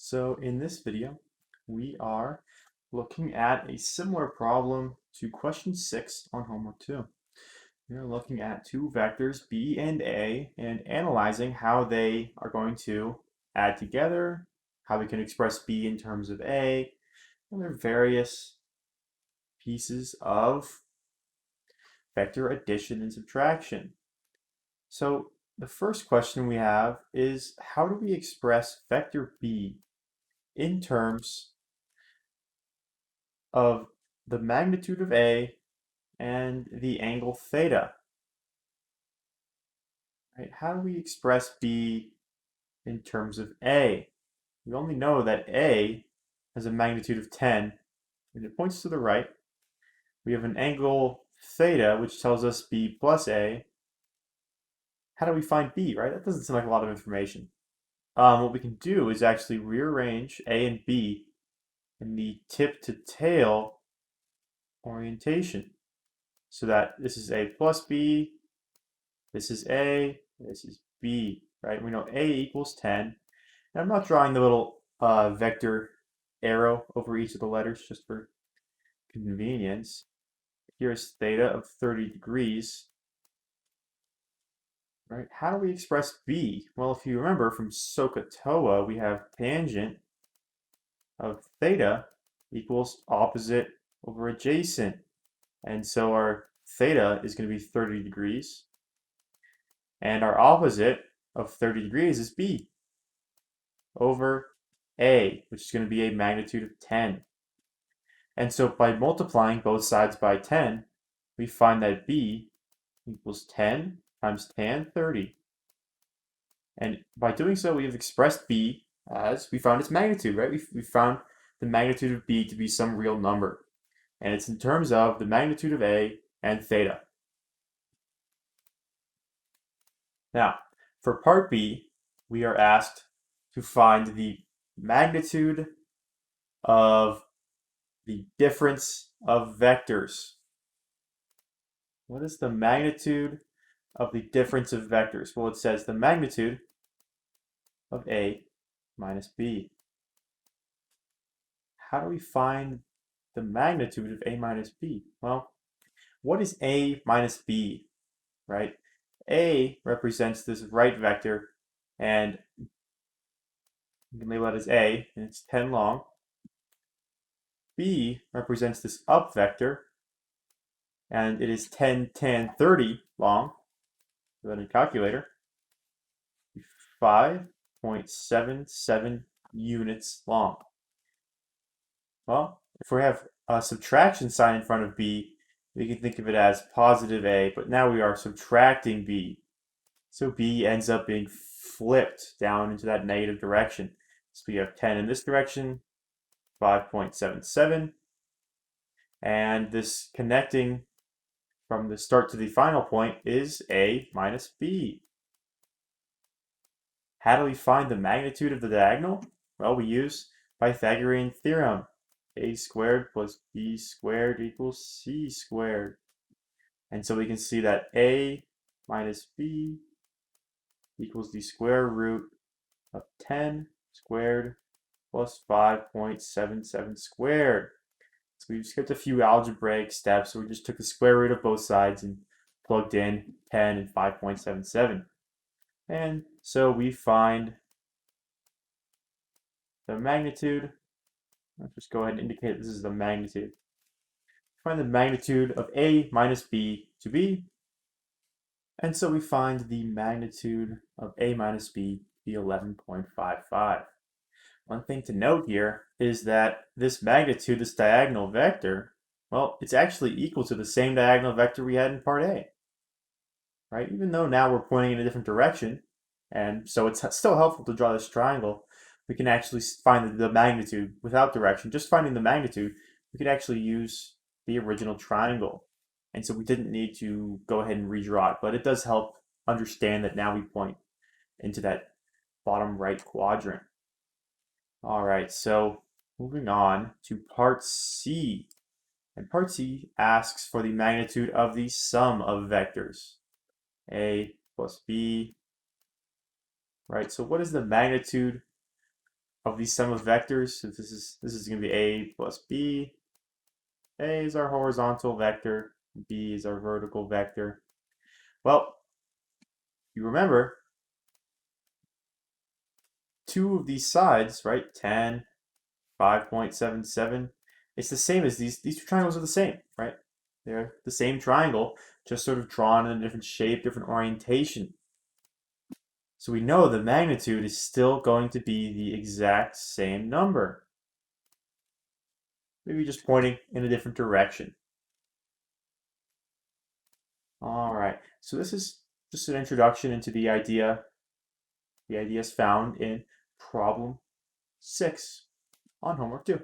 So in this video, we are looking at a similar problem to question 6 on homework 2. We're looking at two vectors b and a and analyzing how they are going to add together, how we can express b in terms of a, and their various pieces of vector addition and subtraction. So the first question we have is, how do we express vector b in terms of the magnitude of A and the angle theta? Right? How do we express B in terms of A? We only know that A has a magnitude of 10 and it points to the right. We have an angle theta which tells us B plus A. How do we find B, right? That doesn't seem like a lot of information. What we can do is actually rearrange A and B in the tip to tail orientation, so that this is A plus B, this is A, this is B, right? We know A equals 10. And I'm not drawing the little vector arrow over each of the letters just for convenience. Here's theta of 30 degrees, right? How do we express B? Well, if you remember from SOHCAHTOA, we have tangent of theta equals opposite over adjacent. And so our theta is going to be 30 degrees. And our opposite of 30 degrees is B over A, which is going to be a magnitude of 10. And so by multiplying both sides by 10, we find that B equals 10 times tan 30. And by doing so, we have expressed B as, we found its magnitude, right? We found the magnitude of B to be some real number. And it's in terms of the magnitude of A and theta. Now, for part B, we are asked to find the magnitude of the difference of vectors. What is the magnitude of the difference of vectors? Well, it says the magnitude of A minus B. How do we find the magnitude of A minus B? Well, what is A minus B, right? A represents this right vector, and you can label that as A, and it's 10 long. B represents this up vector, and it is 10 tan 30 long. Put that in a calculator. 5.77 units long. Well, if we have a subtraction sign in front of B, we can think of it as positive A, but now we are subtracting B. So B ends up being flipped down into that negative direction. So we have 10 in this direction, 5.77, and this connecting from the start to the final point is A minus B. How do we find the magnitude of the diagonal? Well, we use Pythagorean theorem. A squared plus B squared equals C squared. And so we can see that A minus B equals the square root of 10 squared plus 5.77 squared. So we skipped a few algebraic steps, so we just took the square root of both sides and plugged in 10 and 5.77. And so we find the magnitude. Let's just go ahead and indicate this is the magnitude. Find the magnitude of A minus B to be. And so we find the magnitude of A minus B to be 11.55. One thing to note here is that this magnitude, this diagonal vector, well, it's actually equal to the same diagonal vector we had in part A, right? Even though now we're pointing in a different direction, and so it's still helpful to draw this triangle, we can actually find the magnitude without direction. Just finding the magnitude, we could actually use the original triangle. And so we didn't need to go ahead and redraw it, but it does help understand that now we point into that bottom right quadrant. All right, so moving on to part C. And part C asks for the magnitude of the sum of vectors. A plus B, right? So what is the magnitude of the sum of vectors. So this is going to be a plus b. A is our horizontal vector. B is our vertical vector. Well, you remember two of these sides, right? 10, 5.77. It's the same as these two triangles are the same, right? They're the same triangle, just sort of drawn in a different shape, different orientation. So we know the magnitude is still going to be the exact same number. Maybe just pointing in a different direction. All right, so this is just an introduction into the idea. The idea is found in problem 6 on homework 2.